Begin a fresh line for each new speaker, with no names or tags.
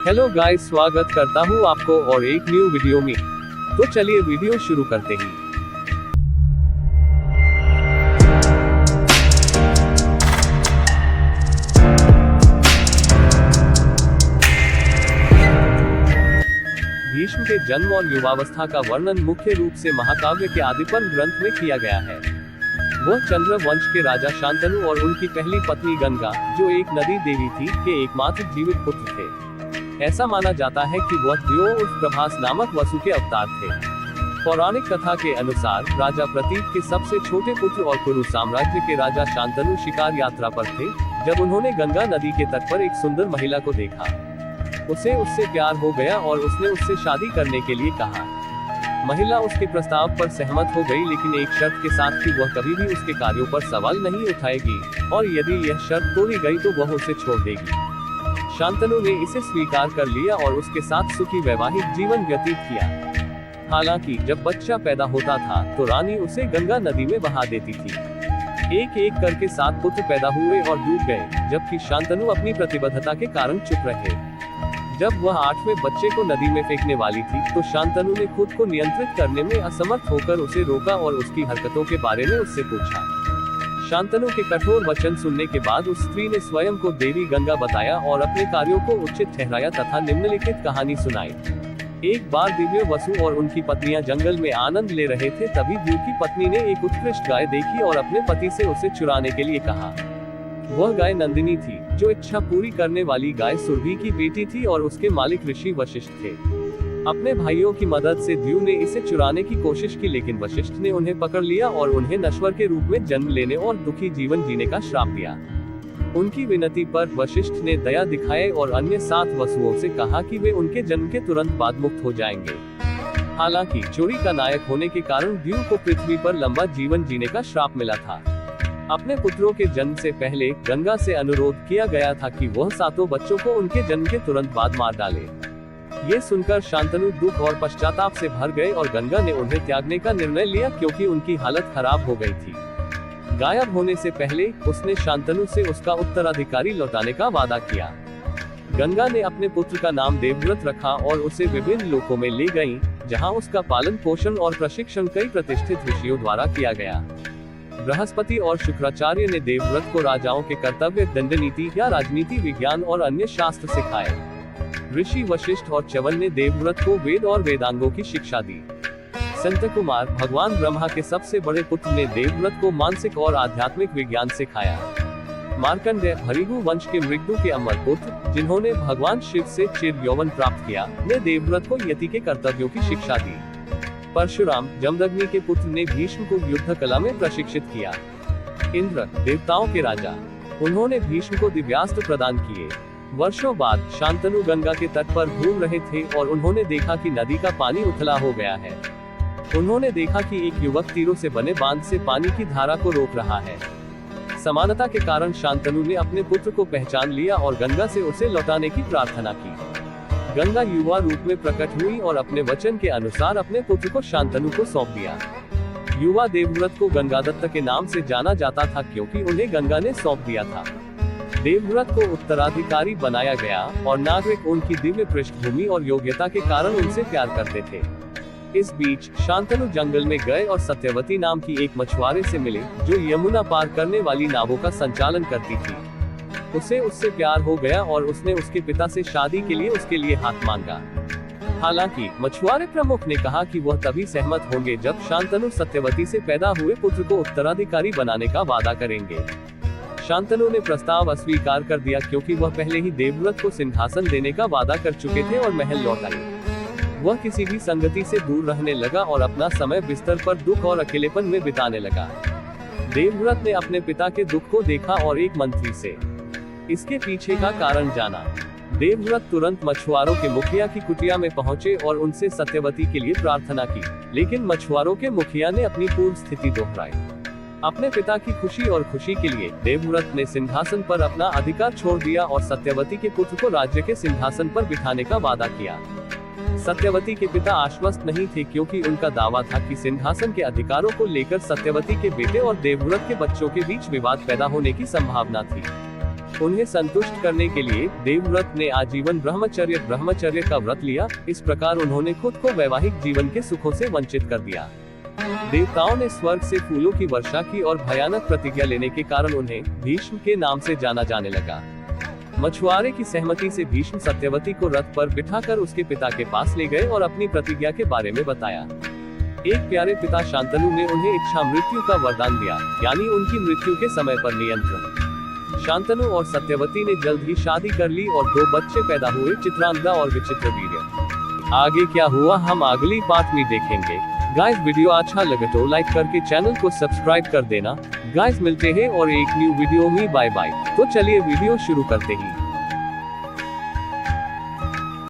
Hello guys, स्वागत करता हूँ आपको और एक न्यू वीडियो में। तो चलिए वीडियो शुरू करते हैं। भीष्म के जन्म और युवावस्था का वर्णन मुख्य रूप से महाकाव्य के आदिपर्व ग्रंथ में किया गया है। वह चंद्र वंश के राजा शांतनु और उनकी पहली पत्नी गंगा, जो एक नदी देवी थी, के एकमात्र जीवित पुत्र थे। ऐसा माना जाता है कि वह द्यो उर्फ प्रभास नामक वसु के अवतार थे। पौराणिक कथा के अनुसार राजा प्रतीक के सबसे छोटे पुत्र और कुरु साम्राज्य के राजा शांतनु शिकार यात्रा पर थे, जब उन्होंने गंगा नदी के तट पर एक सुंदर महिला को देखा। उसे उससे प्यार हो गया और उसने उससे शादी करने के लिए कहा। महिला उसके प्रस्ताव पर सहमत हो गई, लेकिन एक शर्त के साथ कि वह कभी भी उसके कार्यों पर सवाल नहीं उठाएगी, और यदि यह शर्त तोड़ी गई तो वह उसे छोड़ देगी। शांतनु ने इसे स्वीकार कर लिया और उसके साथ सुखी वैवाहिक जीवन व्यतीत किया। हालांकि जब बच्चा पैदा होता था तो रानी उसे गंगा नदी में बहा देती थी। एक एक करके 7 पुत्र पैदा हुए और डूब गए, जबकि शांतनु अपनी प्रतिबद्धता के कारण चुप रहे। जब वह 8वें बच्चे को नदी में फेंकने वाली थी तो शांतनु ने खुद को नियंत्रित करने में असमर्थ होकर उसे रोका और उसकी हरकतों के बारे में उससे पूछा। शांतनु के कठोर वचन सुनने के बाद उस स्त्री ने स्वयं को देवी गंगा बताया और अपने कार्यों को उचित ठहराया तथा निम्नलिखित कहानी सुनाई। एक बार दिव्य वसु और उनकी पत्नियां जंगल में आनंद ले रहे थे, तभी द्यू की पत्नी ने एक उत्कृष्ट गाय देखी और अपने पति से उसे चुराने के लिए कहा। वह गाय नंदिनी थी, जो इच्छा पूरी करने वाली गाय सुरभि की बेटी थी और उसके मालिक ऋषि वशिष्ठ थे। अपने भाइयों की मदद से द्यू ने इसे चुराने की कोशिश की, लेकिन वशिष्ठ ने उन्हें पकड़ लिया और उन्हें नश्वर के रूप में जन्म लेने और दुखी जीवन जीने का श्राप दिया। उनकी विनती पर वशिष्ठ ने दया दिखाए और अन्य 7 वसुओं से कहा कि वे उनके जन्म के तुरंत बाद मुक्त हो जाएंगे। हालांकि चोरी का नायक होने के कारण द्यू को पृथ्वी पर लंबा जीवन जीने का श्राप मिला था। अपने पुत्रों के जन्म से पहले गंगा से अनुरोध किया गया था कि वह 7 बच्चों को उनके जन्म के तुरंत बाद मार डाले। ये सुनकर शांतनु दुख और पश्चाताप से भर गए और गंगा ने उन्हें त्यागने का निर्णय लिया, क्योंकि उनकी हालत खराब हो गई थी। गायब होने से पहले उसने शांतनु से उसका उत्तराधिकारी लौटाने का वादा किया। गंगा ने अपने पुत्र का नाम देवव्रत रखा और उसे विभिन्न लोकों में ले गईं, जहां उसका पालन पोषण और प्रशिक्षण कई प्रतिष्ठित ऋषियों द्वारा किया गया। बृहस्पति और शुक्राचार्य ने देवव्रत को राजाओं के कर्तव्य, दंडनीति या राजनीति विज्ञान और अन्य शास्त्र सिखाए। ऋषि वशिष्ठ और च्यवन ने देवव्रत को वेद और वेदांगों की शिक्षा दी। संत कुमार, भगवान ब्रह्मा के सबसे बड़े पुत्र, ने देवव्रत को मानसिक और आध्यात्मिक विज्ञान सिखाया। मार्कंडेय, भृगु वंश के मृगु के अमर पुत्र, जिन्होंने भगवान शिव से चिर यौवन प्राप्त किया, ने देवव्रत को यति के कर्तव्यों की शिक्षा दी। परशुराम, जमदग्नि के पुत्र, ने भीष्म को युद्ध कला में प्रशिक्षित किया। इंद्र, देवताओं के राजा, उन्होंने भीष्म को दिव्यास्त्र प्रदान किए। वर्षों बाद शांतनु गंगा के तट पर घूम रहे थे और उन्होंने देखा कि नदी का पानी उथला हो गया है। उन्होंने देखा कि एक युवक तीरों से बने बांध से पानी की धारा को रोक रहा है। समानता के कारण शांतनु ने अपने पुत्र को पहचान लिया और गंगा से उसे लौटाने की प्रार्थना की। गंगा युवा रूप में प्रकट हुई और अपने वचन के अनुसार अपने पुत्र को शांतनु को सौंप दिया। युवा देवव्रत को गंगादत्त के नाम से जाना जाता था, क्योंकि उन्हें गंगा ने सौंप दिया था। देवव्रत को उत्तराधिकारी बनाया गया और नागरिक उनकी दिव्य पृष्ठभूमि और योग्यता के कारण उनसे प्यार करते थे। इस बीच शांतनु जंगल में गए और सत्यवती नाम की एक मछुआरे से मिले, जो यमुना पार करने वाली नावों का संचालन करती थी। उसे उससे प्यार हो गया और उसने उसके पिता से शादी के लिए उसके लिए हाथ मांगा। हालांकि मछुआरे प्रमुख ने कहा कि वह तभी सहमत होंगे जब शांतनु सत्यवती से पैदा हुए पुत्र को उत्तराधिकारी बनाने का वादा करेंगे। शांतनु ने प्रस्ताव अस्वीकार कर दिया, क्योंकि वह पहले ही देवव्रत को सिंहासन देने का वादा कर चुके थे और महल लौट आए। वह किसी भी संगति से दूर रहने लगा और अपना समय बिस्तर पर दुख और अकेलेपन में बिताने लगा। देवव्रत ने अपने पिता के दुख को देखा और एक मंत्री से इसके पीछे का कारण जाना। देवव्रत तुरंत मछुआरों के मुखिया की कुटिया में पहुंचे और उनसे सत्यवती के लिए प्रार्थना की, लेकिन मछुआरों के मुखिया ने अपनी पूर्व स्थिति दोहराई। अपने पिता की खुशी और खुशी के लिए देवव्रत ने सिंहासन पर अपना अधिकार छोड़ दिया और सत्यवती के पुत्र को राज्य के सिंहासन पर बिठाने का वादा किया। सत्यवती के पिता आश्वस्त नहीं थे, क्योंकि उनका दावा था कि सिंहासन के अधिकारों को लेकर सत्यवती के बेटे और देवव्रत के बच्चों के बीच विवाद पैदा होने की संभावना थी। उन्हें संतुष्ट करने के लिए देवव्रत ने आजीवन ब्रह्मचर्य का व्रत लिया। इस प्रकार उन्होंने खुद को वैवाहिक जीवन के सुखों से वंचित कर दिया। देवताओं ने स्वर्ग से फूलों की वर्षा की और भयानक प्रतिज्ञा लेने के कारण उन्हें भीष्म के नाम से जाना जाने लगा। मछुआरे की सहमति से भीष्म सत्यवती को रथ पर बिठाकर उसके पिता के पास ले गए और अपनी प्रतिज्ञा के बारे में बताया। एक प्यारे पिता शांतनु ने उन्हें इच्छा मृत्यु का वरदान दिया, यानी उनकी मृत्यु के समय पर नियंत्रण। शांतनु और सत्यवती ने जल्द ही शादी कर ली और 2 बच्चे पैदा हुए, चित्रांगदा और विचित्रवीर्य। आगे क्या हुआ हम अगली पार्ट में देखेंगे। गाइस वीडियो अच्छा लगे तो लाइक करके चैनल को सब्सक्राइब कर देना। गाइस मिलते हैं और एक न्यू वीडियो में, बाय बाय। तो चलिए वीडियो शुरू करते हैं।